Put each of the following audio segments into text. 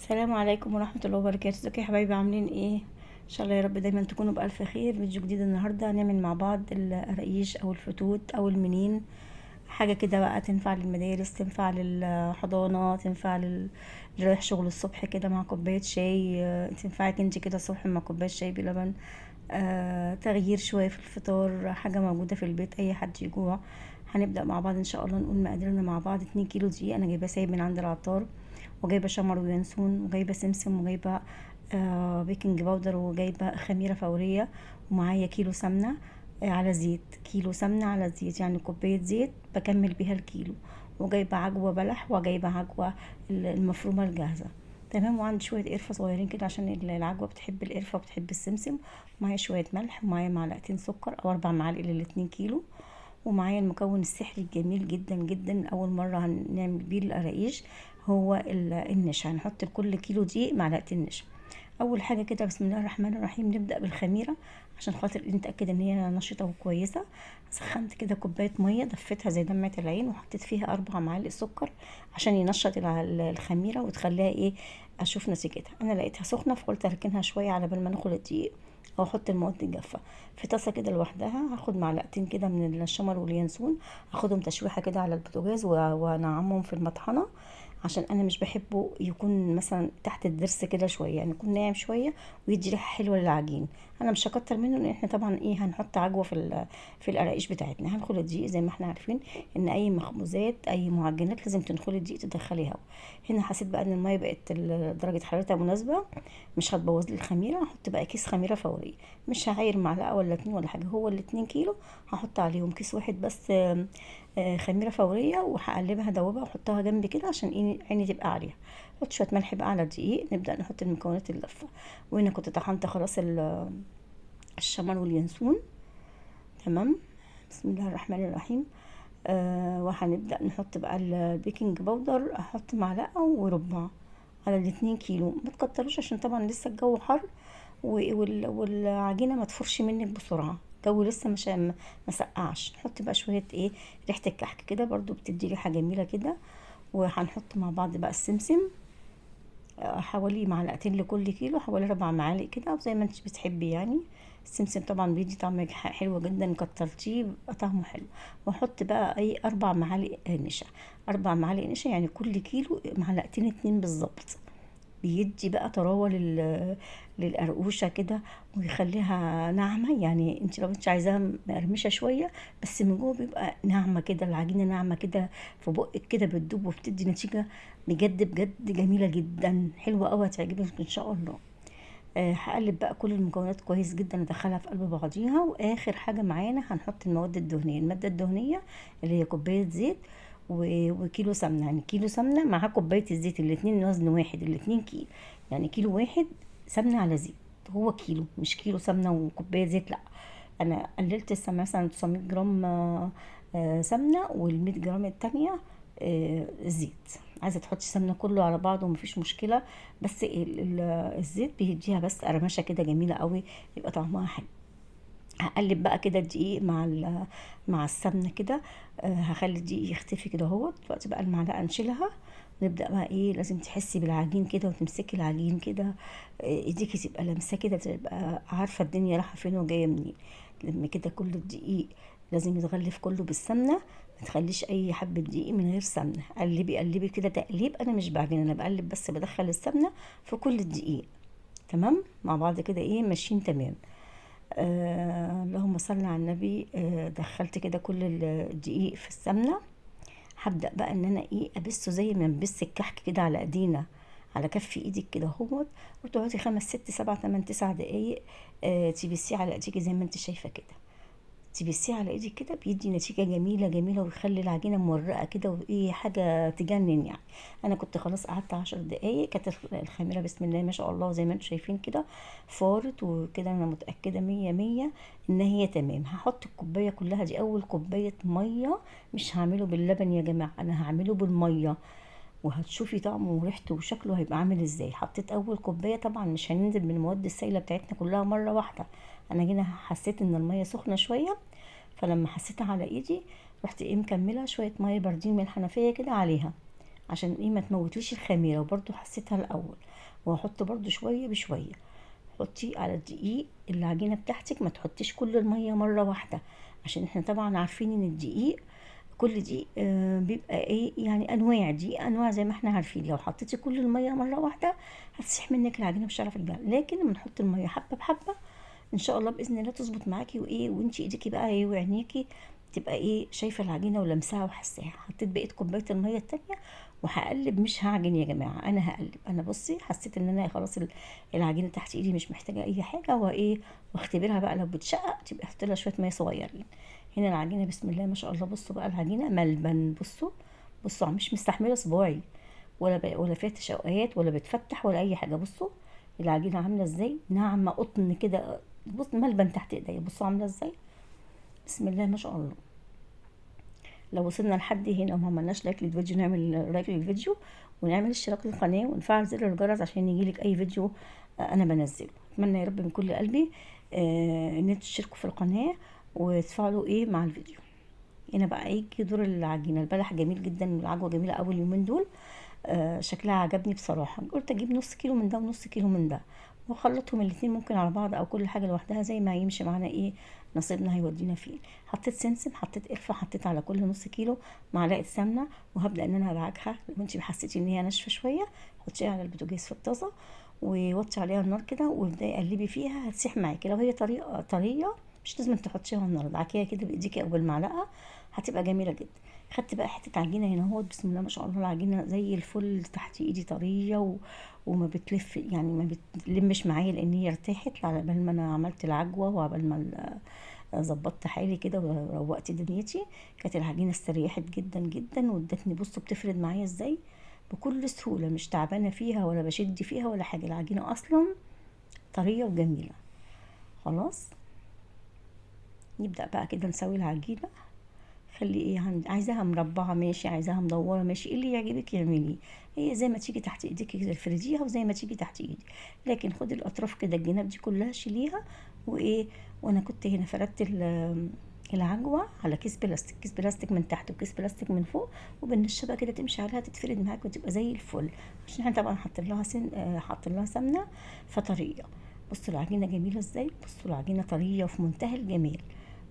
السلام عليكم ورحمة الله وبركاته. ازيكم يا حبايبي؟ عاملين ايه؟ ان شاء الله يا رب دايما تكونوا بألف خير. فيديو جديد النهاردة هنعمل مع بعض القراقيش او الفتوت او المنين. حاجة كده بقى تنفع للمدارس، تنفع للحضانة، تنفع اللي رايح شغل الصبح كده مع كوباية شاي. تنفعك انت كده الصبح مع كوباية شاي بلبن. تغيير شوية في الفطار، حاجة موجودة في البيت اي حد يجوع. هنبدأ مع بعض ان شاء الله. نقول مقاديرنا مع بعض: 2 كيلو دقيق انا جايباه سايب من عند العطار، وجايبه شمر وينسون، وجايبه سمسم، وجايبه بيكنج باودر، وجايبه خميره فوريه، ومعايا كيلو سمنه على زيت. كيلو سمنه على زيت يعني كوبايه زيت بكمل بيها الكيلو. وجايبه عجوه بلح، وجايبه عجوه المفرومه الجاهزه. تمام. وعندي شويه قرفه صغيرين كده عشان العجوه بتحب القرفه وبتحب السمسم. ومعايا شويه ملح، ومعايا معلقتين سكر او 4 معالق لل2 كيلو. ومعايا المكون السحري الجميل جدا جدا، اول مره هنعمل بيه القراقيش، هو النشا. هنحط لكل كيلو دقيق معلقتين نشا. اول حاجه كده بسم الله الرحمن الرحيم نبدا بالخميره عشان خاطر نتاكد ان هي نشطه وكويسه. سخنت كده كوبايه ميه، دفتها زي دمعه العين، وحطيت فيها 4 معالق سكر عشان ينشط الخميره وتخليها ايه، اشوف نتيجتها. انا لقيتها سخنه فقلت اركنها شويه على بال ما ندخل الدقيق او احط المواد الجافه في طاسه كده لوحدها. هاخد معلقتين كده من الشمر واليانسون، هاخدهم تشويحه كده على البوتاجاز وانعمهم في المطحنه، عشان انا مش بحبه يكون مثلا تحت الضرس كده شويه، يعني يكون ناعم شويه ويدي ريحه حلوه للعجين. انا مش هكتر منه لان احنا طبعا ايه هنحط عجوه في القراقيش بتاعتنا. هندخل الدقيق زي ما احنا عارفين ان اي مخبوزات اي معجنات لازم تدخلي الدقيق تدخلي هوا. هنا حسيت بقى ان الميه بقت درجه حرارتها مناسبه، مش هتبوظ لي الخميره. هحط بقى كيس خميره فوريه، مش هعاير معلقه ولا اتنين ولا حاجه، هو الاتنين كيلو هحط عليهم كيس واحد بس خميره فوريه، وهقلبها دوبها واحطها جنبي كده عشان ايه عيني تبقى عليها. احط شويه ملح بقى على الدقيق، نبدا نحط المكونات اللفه. وهنا كنت طحنت خلاص الشمر واليانسون. تمام. بسم الله الرحمن الرحيم. وهنبدا نحط بقى البيكنج باودر، احط معلقه وربع على الاتنين كيلو، ما تكتروش عشان طبعا لسه الجو حر والعجينه ما تفرش منك بسرعه، الجو لسه مش ما سقعش. نحط بقى شويه ايه، ريحه الكحك كده برضو بتدي ريحه جميله كده. وهنحط مع بعض بقى السمسم، حوالي معلقتين لكل كيلو، حوالي 4 معالق كده وزي ما انت بتحبي يعني. السمسم طبعا بيدي طعم حلو جدا، كترتيه بيبقى طعمه حلو. واحط بقى اي 4 معالق نشا. 4 معالق نشا يعني كل كيلو معلقتين اتنين بالظبط. بيدي بقى طراوه للقرقوشه كده، ويخليها ناعمه. يعني انت لو انت عايزاها مقرمشه شويه بس من جوه بيبقى ناعمه كده، العجينه ناعمه كده في بقك كده بتدوب وبتدي نتيجه بجد بجد جميله جدا، حلوه قوي، هتعجبك ان شاء الله. هقلب بقى كل المكونات كويس جدا، ادخلها في قلب بعضيها. واخر حاجه معانا هنحط المواد الدهنيه. الماده الدهنيه اللي هي كوبايه زيت وكيلو سمنه، يعني كيلو سمنه مع كوبايه الزيت، الاتنين وزن واحد، الاتنين كيلو، يعني كيلو واحد سمنه على زيت. هو كيلو، مش كيلو سمنه وكوبايه زيت، لا. انا قللت السمنه مثلا 900 جرام سمنه، وال100 جرام التانية زيت. عايزه تحطي سمنه كله على بعضه ومفيش مشكله، بس الزيت بيديها بس قرمشه كده جميله قوي، يبقى طعمها حلو. هقلب بقى كده الدقيق مع السمنه كده. هخلي الدقيق يختفي كده اهوت. دلوقتي بقى المعلقه نشيلها، نبدا بقى ايه، لازم تحسي بالعجين كده وتمسكي العجين كده. ايديكي تبقى لامساه كده، تبقى عارفه الدنيا رايحه فين وجايه منين. لما كده كل الدقيق لازم يتغلف كله بالسمنه، ما تخليش اي حبه دقيق من غير سمنه. قلبي قلبي كده تقليب، انا مش بعجن، انا بقلب بس بدخل السمنه في كل الدقيق. تمام مع بعض كده ايه ماشيين تمام. اللهم صل على النبي. دخلت كده كل الدقيق في السمنه. هبدأ بقى ان انا ايه ابسه زي ما نبس الكحك كده على ايدينا، على كف ايدك كده اهوت. وتقعدي 5 6 7 8 9 دقايق تبسيه على ايديكي زي ما انت شايفه كده. تبسيه على ايدك كده بيدي نتيجه جميله جميله، ويخلي العجينه مورقه كده وايه حاجه تجنن يعني. انا كنت خلاص قعدت 10 دقايق، كانت الخميره بسم الله ما شاء الله زي ما انتم شايفين كده فارت وكده. انا متاكده 100 ان هي تمام. هحط الكوبايه كلها دي اول كوبايه ميه، مش هعمله باللبن يا جماعه، انا هعمله بالميه، وهتشوفي طعمه وريحته وشكله هيبقى عامل ازاي. حطيت اول كوبايه، طبعا مش هننزل بالمواد السائله بتاعتنا كلها مره واحده. انا هنا حسيت ان الميه سخنه شويه، فلما حسيتها على ايدي رحت ايه مكمله شويه ميه باردين من الحنفيه كده عليها، عشان ايه ما تموتليش الخميره. وبرده حسيتها الاول. وهحط برده شويه بشويه. حطي على الدقيق العجينه بتاعتك، ما تحطيش كل الميه مره واحده، عشان احنا طبعا عارفين ان الدقيق كل دقيق بيبقى ايه يعني انواع دقيق، انواع زي ما احنا عارفين. لو حطيتي كل الميه مره واحده هتسيح منك العجينه، مش هتعرفي تجيبها. لكن لما نحط الميه حبه بحبه ان شاء الله باذن الله تظبط معاكي. وايه وانتي ايديكي بقى ايه وعينيكي تبقى ايه شايفه العجينه ولمساها وحساها. حطيت بقيه كوبايه الميه التانية وهقلب، مش هعجن يا جماعه، انا هقلب. انا بصي حسيت ان انا خلاص العجينه تحت ايدي مش محتاجه اي حاجه، وايه واختبرها بقى لو بتشقق تبقى احط لها شويه ميه صغيرين. هنا العجينه بسم الله ما شاء الله. بصوا بقى العجينه ملبن. بصوا مش مستحمله صباعي ولا فيها تشققات ولا بتفتح ولا اي حاجه. بصوا العجينه عامله ازاي، ناعمه قطن كده. بص ملبن تحت ايديا، بصوا عامله ازاي، بسم الله ما شاء الله. لو وصلنا لحد هنا وما عملناش لايك للفيديو، نعمل لايك للفيديو ونعمل اشتراك للقناه ونفعل زر الجرس عشان يجيلك اي فيديو انا بنزله. اتمنى يا رب من كل قلبي ان انتوا تشتركوا في القناه وتفعلوا ايه مع الفيديو. هنا بقى يجي دور العجينه. البلح جميل جدا والعجوه جميله قوي اليومين دول. شكلها عجبني بصراحه. قلت اجيب نص كيلو من ده ونص كيلو من ده واخلطهم الاتنين، ممكن على بعض او كل حاجه لوحدها زي ما هيمشي معانا ايه نصيبنا هيودينا فين. حطيت سمسم، حطيت قرفه، حطيت على كل نص كيلو معلقه سمنه. وهبدا ان انا ادعكها. لو انت حسيتي ان هي ناشفه شويه حطيها على البوتاجاز في الطاسه ووطي عليها النار كده وابداي قلبي فيها هتسيح معاكي. لو هي طريه مش لازم تحطيها على النار، ادعكيها كده بايديكي او بالمعلقه هتبقى جميله جدا. خدت بقى حته عجينه هنا اهوت، بسم الله ما شاء الله العجينه زي الفل تحت ايدي طريه وما بتلف يعني ما بتلمش معايا لان هي ارتاحت على بال ما انا عملت العجوه وعبال ما ظبطت حالي كده وروقت دنيتي. كانت العجينه استريحت جدا جدا وادتني. بصوا بتفرد معايا ازاي بكل سهوله، مش تعبانه فيها ولا بشد فيها ولا حاجه. العجينه اصلا طريه وجميله. خلاص نبدا بقى كده نسوي العجينه. خلي ايه عايزاها مربعه ماشي، عايزاها مدوره ماشي، اللي يعجبك اعمليه. هي زي ما تيجي تحت ايديك كده افرديها وزي ما تيجي تحت ايدي. لكن خدي الاطراف كده الجناب دي كلها شيليها وايه. وانا كنت هنا فردت العجوه على كيس بلاستيك، كيس بلاستيك من تحت وكيس بلاستيك من فوق، وبالنشابه كده تمشي عليها تتفرد معاك وتبقى زي الفل. عشان احنا طبعا حاطين لها سمنه فطريه. بصوا العجينه جميله ازاي، بصوا العجينه طريه وفي منتهى الجمال،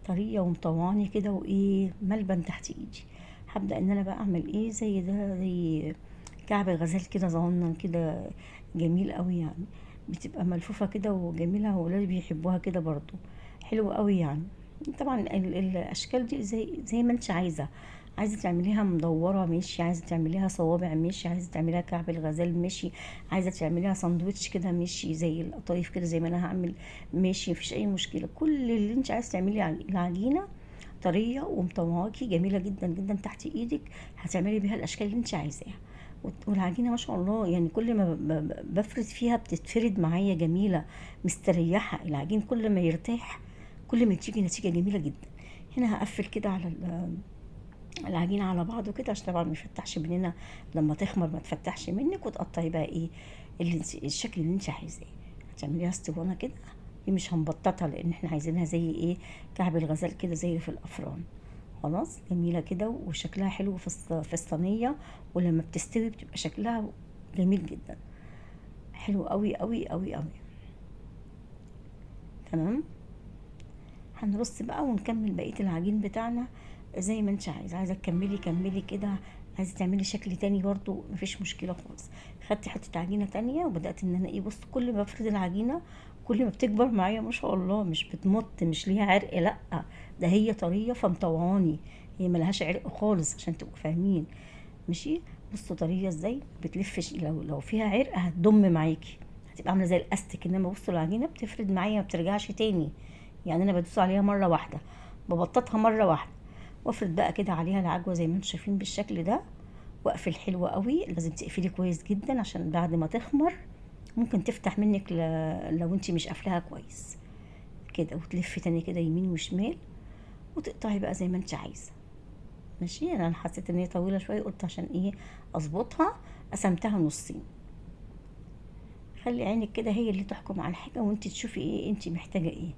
طريه ومطوعاني كده وايه ملبن تحت ايدي. هبدا ان انا بقى اعمل ايه زي ده، زي كعب غزال كده صغنن كده جميل قوي يعني. بتبقى ملفوفه كده وجميله وولادي بيحبوها كده برضو، حلو قوي يعني. طبعا الاشكال دي زي ما انت عايزه تعمليها مدوره ماشي، عايزه تعمليها صوابع ماشي، عايزه تعمليها كعب الغزال ماشي، عايزه تعمليها ساندوتش كده ماشي زي القطايف كده زي ما انا هعمل ماشي، مفيش اي مشكله. كل اللي انت عايزه تعملي العجينه طريه ومطوعاكي جميله جدا جدا تحت ايدك، هتعملي بيها الاشكال اللي انت عايزاها. والعجينه ما شاء الله يعني كل ما بفرد فيها بتتفرد معايا جميله مستريحه. العجين كل ما يرتاح كل ما تيجي نتيجه جميله جدا. هنا هقفل كده على العجينه على بعضه كده عشان طبعا ما يفتحش مننا لما تخمر، ما تفتحش منك. وتقطعي بقى ايه الشكل اللي انت عايزاه. هتعمليها اسطوانه كده، دي مش هنبططها لان احنا عايزينها زي ايه كعب الغزال كده زي في الافران. خلاص جميله كده وشكلها حلو في الصينيه، ولما بتستوي بتبقى شكلها جميل جدا، حلو قوي قوي قوي قوي. تمام، هنرص بقى ونكمل بقيه العجين بتاعنا زي ما انت عايزه تكملي كملي كده. عايزه تعملي شكل تاني برضو مفيش مشكله خالص. خدت حته عجينه تانية وبدات ان انا ايه بص كل ما بفرد العجينه كل ما بتكبر معايا ما شاء الله، مش بتمط مش ليها عرق، لا ده هي طريه فمطوعاني، هي ملهاش عرق خالص عشان تبقوا فاهمين ماشي. بصوا طريه ازاي بتلفش، لو فيها عرق هتضم معاكي هتبقى عامله زي الاستك. انما بصوا العجينه بتفرد معايا ما بترجعش تاني، يعني انا بدوس عليها مره واحده ببططها مره واحده وافرد بقى كده عليها العجوه زي ما انتم شايفين بالشكل ده. واقفل حلوه قوي، لازم تقفلي كويس جدا عشان بعد ما تخمر ممكن تفتح منك لو انت مش قافلاها كويس كده. وتلفي تاني كده يمين وشمال وتقطعي بقى زي ما انت عايزه ماشي. انا حسيت ان هي طويله شويه قلت عشان ايه اظبطها قسمتها نصين. خلي عينك كده هي اللي تحكم على الحاجه وانت تشوفي ايه انت محتاجه ايه.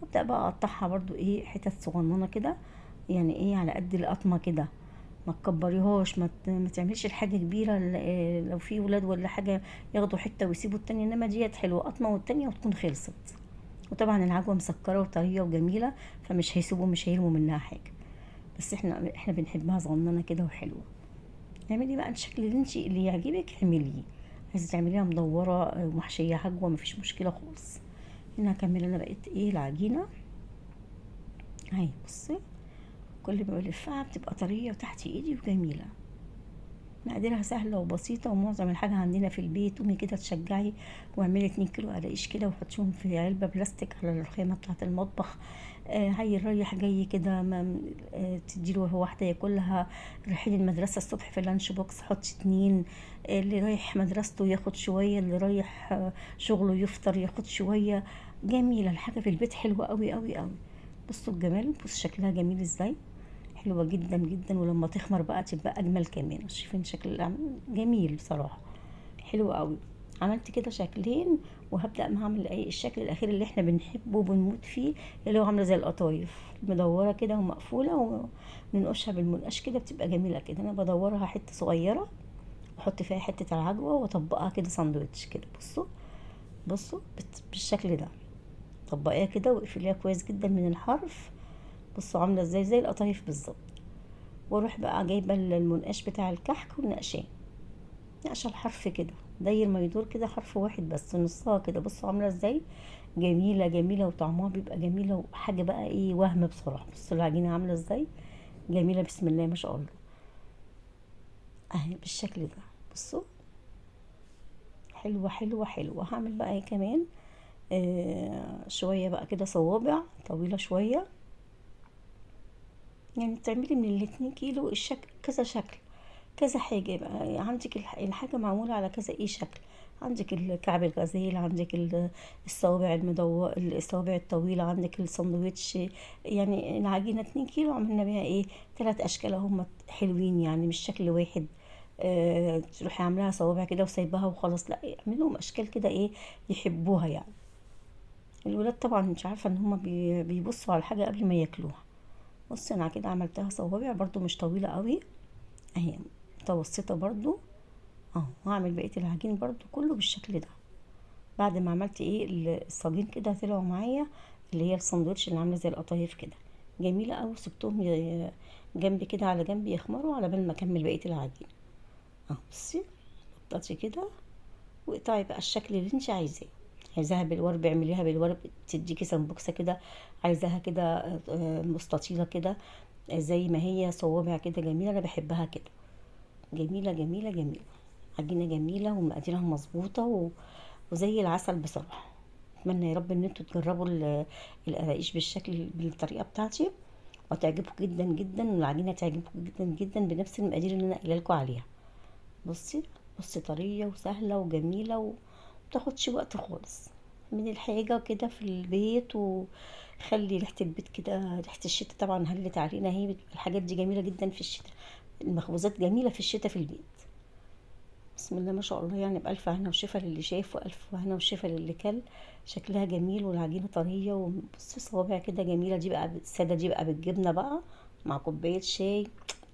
وابدا بقى اقطعها برضو ايه حتت صغننه كده، يعني ايه على قد القطمه كده ما تكبريهاش، ما تعمليش الحاجه كبيره، لو في ولاد ولا حاجه ياخدوا حته ويسيبوا التانية، انما ديت حلوه قطمه والتانية وتكون خلصت. وطبعا العجوه مسكره وطريه وجميله، فمش هيسيبوا مش هيرموا منها حاجه. بس احنا بنحبها صغننه كده وحلوه. اعملي بقى الشكل اللي يعجبك اعمليه. عايزه تعمليها مدوره ومحشيه عجوه مفيش مشكله خالص. هنا هكمل انا بقيت ايه العجينه اهي. بصي كل ما بلفها بتبقى طريه وتحت ايدي وجميله. مقاديرها سهله وبسيطه، ومعظم الحاجه عندنا في البيت. قومي كده تشجعي واعملي 2 كيلو قراقيش كده وحطيهم في علبه بلاستيك على الرخامه بتاعه المطبخ. هاي رايح جاي كده، تديله واحده ياكلها. رايحين المدرسه الصبح في اللانش بوكس حطي 2. اللي رايح مدرسته ياخد شويه، اللي رايح شغله يفطر ياخد شويه. جميله الحاجه في البيت، حلوه قوي قوي قوي. بصوا الجمال، بص شكلها جميل ازاي، حلوة جدا جدا. ولما تخمر بقى تبقى اجمل كمان. شايفين شكل جميل بصراحة، حلو قوي. عملت كده شكلين، وهبدأ هعمل الشكل الاخير اللي احنا بنحبه وبنموت فيه، اللي هو عامله زي القطايف مدوره كده ومقفوله، وننقشها بالمنقاش كده بتبقى جميله كده. انا بدورها حته صغيره واحط فيها حته العجوه واطبقها كده ساندوتش كده. بصوا بالشكل ده. طبقيها كده واقفليها كويس جدا من الحرف. بصوا عامله ازاي زي القطايف بالظبط. واروح بقى جايبه المنقاش بتاع الكحك ونقشاه، نقشه الحرف كده داير ما يدور كده حرف واحد بس نصها كده. بصوا عامله ازاي جميله جميله، وطعمها بيبقى جميله وحاجه بقى ايه وهم بصراحه. بصوا العجينه عامله ازاي جميله، بسم الله ما شاء الله اهي بالشكل ده. بصوا حلوه حلوه حلوه. هعمل بقى ايه كمان شويه بقى كده صوابع طويله شويه. يعني تعملي من الاتنين كيلو الشكل كذا شكل كذا حاجة. يبقى عندك الحاجة معمولة على كذا ايه شكل. عندك الكعب الغزال، عندك الصوابع الصوابع الطويلة، عندك الساندوتش. يعني العجينة 2 كيلو عملنا بيها ايه 3 اشكال هم حلوين، يعني مش شكل واحد. تروحي عاملاها صوابع كده وسايباها وخلاص، لا اعملهم اشكال كده ايه يحبوها يعني. الولاد طبعا مش عارفة ان هم بيبصوا على الحاجة قبل ما ياكلوها. بص انا كده عملتها صوابع برضو مش طويلة قوي اهي، متوسطة برضو اهو. وهعمل بقية العجين برضو كله بالشكل ده. بعد ما عملت ايه الصاجين كده طلعوا معايا، اللي هي الساندوتش اللي عامله زي القطايف كده جميله قوي. سبتهم جنبي كده على جنب يخمروا على بال ما اكمل بقيه العجين اهو. بصي قطعتي كده واقطعي بقى الشكل اللي انت عايزاه. عايزاها بالورب اعمليها بالورب تديكي سمبوكسه كده. عايزاها كده مستطيله كده زي ما هي صوابع كده جميله. انا بحبها كده جميله جميله جميله. عجينه جميله ومقاديرها مظبوطه وزي العسل بصراحه. اتمنى يا رب ان انتوا تجربوا القراقيش بالطريقه بتاعتي وتعجبكم جدا جدا، والعجينه تعجبكم جدا جدا بنفس المقادير اللي انا قايله لكم عليها. بصي طريه وسهله وجميله ومتاخدش وقت خالص من الحاجه كده في البيت. وخلي ريحه البيت كده، ريحه الشتاء طبعا هلت علينا اهي. بتبقى الحاجات دي جميله جدا في الشتاء، المخبوزات جميله في الشتاء في البيت. بسم الله ما شاء الله، يعني بألف هنا وشفا للي شاف وألف هنا وشفا للي كل. شكلها جميل والعجينة طرية. وبصي صوابع كده جميلة. دي بقى السادة دي بقى بالجبنة بقى مع كوباية شاي،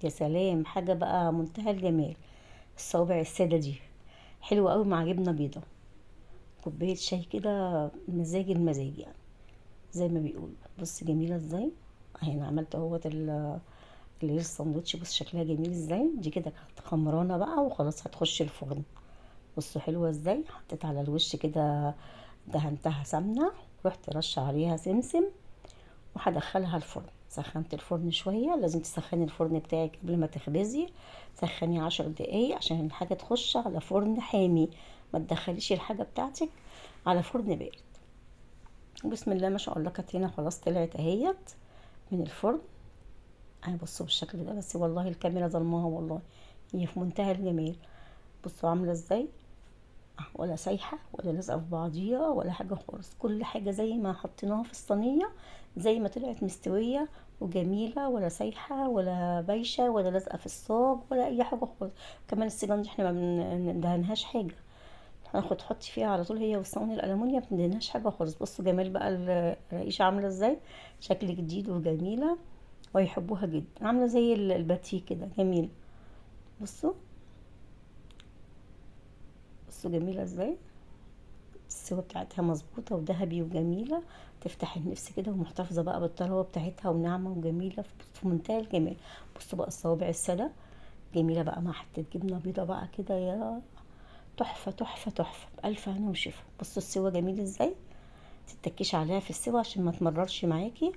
يا سلام حاجة بقى منتهى الجمال. الصوابع السادة دي حلوة قوي مع جبنة بيضة، كوباية شاي كده مزاج المزاج يعني زي ما بيقولوا. بص جميلة ازاي اهي. انا عملت اهوت اللي هي الساندوتش. بص شكلها جميل ازاي. دي كده كانت خمرانه بقى وخلاص هتخش الفرن. بصوا حلوه ازاي. حطيت على الوش كده دهنتها سمنه، رحت رشه عليها سمسم، وهدخلها الفرن. سخنت الفرن شويه، لازم تسخني الفرن بتاعك قبل ما تخبزي. سخنيه 10 دقايق عشان الحاجه تخش على فرن حامي. ما تدخليش الحاجه بتاعتك على فرن بارد. بسم الله ما شاء الله كانت هنا خلاص طلعت اهيت من الفرن اهي. بصوا بالشكل ده. بس والله الكاميرا ظلمها والله، هي في منتهى الجمال. بصوا عامله ازاي ولا سايحه ولا لازقه في بعضيها ولا حاجه خالص. كل حاجه زي ما حطيناها في الصينيه زي ما طلعت مستويه وجميله، ولا سايحه ولا بايشه ولا لازقه في الصاج ولا اي حاجه خالص. كمان السيجان دي احنا ما بندهنهاش حاجه، هناخد تحطي فيها على طول هي والصواني الالومنيا، ما بندهنهاش حاجه خالص. بصوا جمال بقى الرقيشه عامله ازاي، شكل جديد وجميله. ويحبوها جدا، عامله زي الباتيه كده، جميله. بصوا، بصوا جميله ازاي، السوا بتاعتها مظبوطه وذهبي وجميله، تفتح النفس كده، ومحتفظه بقى بالطراوه بتاعتها، وناعمه وجميله في منتهى الجمال. بصوا بقى الصوابع الساده جميله بقى، مع حته جبنه بيضه بقى كده، يا تحفه تحفه تحفه، بالف هنا وشفا. بصوا السوا جميل ازاي، تتكيش عليها في السوا عشان ما تمررش معاكي،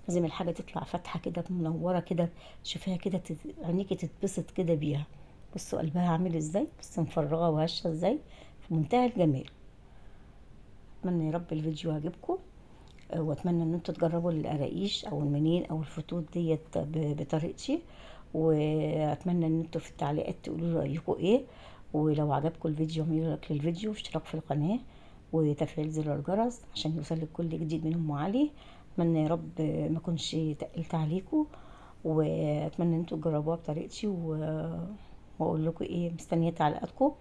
لازم الحاجه تطلع فاتحه كده منوره كده، شوفيها كده عينيكي تتبسط كده بيها. بصوا قلبها عامل ازاي، بصوا مفرغه وهشه ازاي، في منتهى الجمال. اتمنى يا رب الفيديو عجبكم، واتمنى ان انتوا تجربوا القراقيش او المنين او الفطوط ديت بطريقتي، واتمنى ان انتوا في التعليقات تقولوا رايكم ايه. ولو عجبكم الفيديو اعملوا لايك للفيديو واشتراك في القناه وتفعيل زر الجرس عشان يوصلك كل جديد من ام علي. اتمنى يا رب ما اكونش تقلت عليكم، واتمنى ان انتوا تجربوها بطريقتي واقول لكم ايه، مستنيه تعليقاتكم.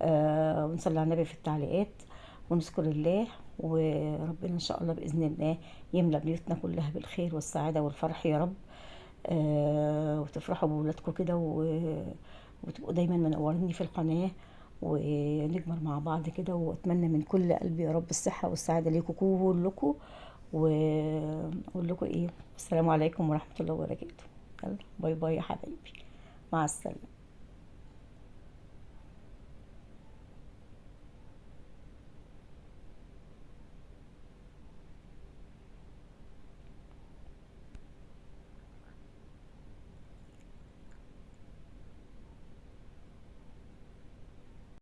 ونصلي على النبي في التعليقات، ونذكر الله، وربنا ان شاء الله باذن الله يملى بيوتنا كلها بالخير والسعاده والفرح يا رب. وتفرحوا بولادكم كده وتبقوا دايما منوريني في القناه، ونجمر مع بعض كده. واتمنى من كل قلبي يا رب الصحه والسعاده ليكم كلكم. واقول لكم ايه، السلام عليكم ورحمه الله وبركاته. يلا باي باي يا حبايبي، مع السلامه.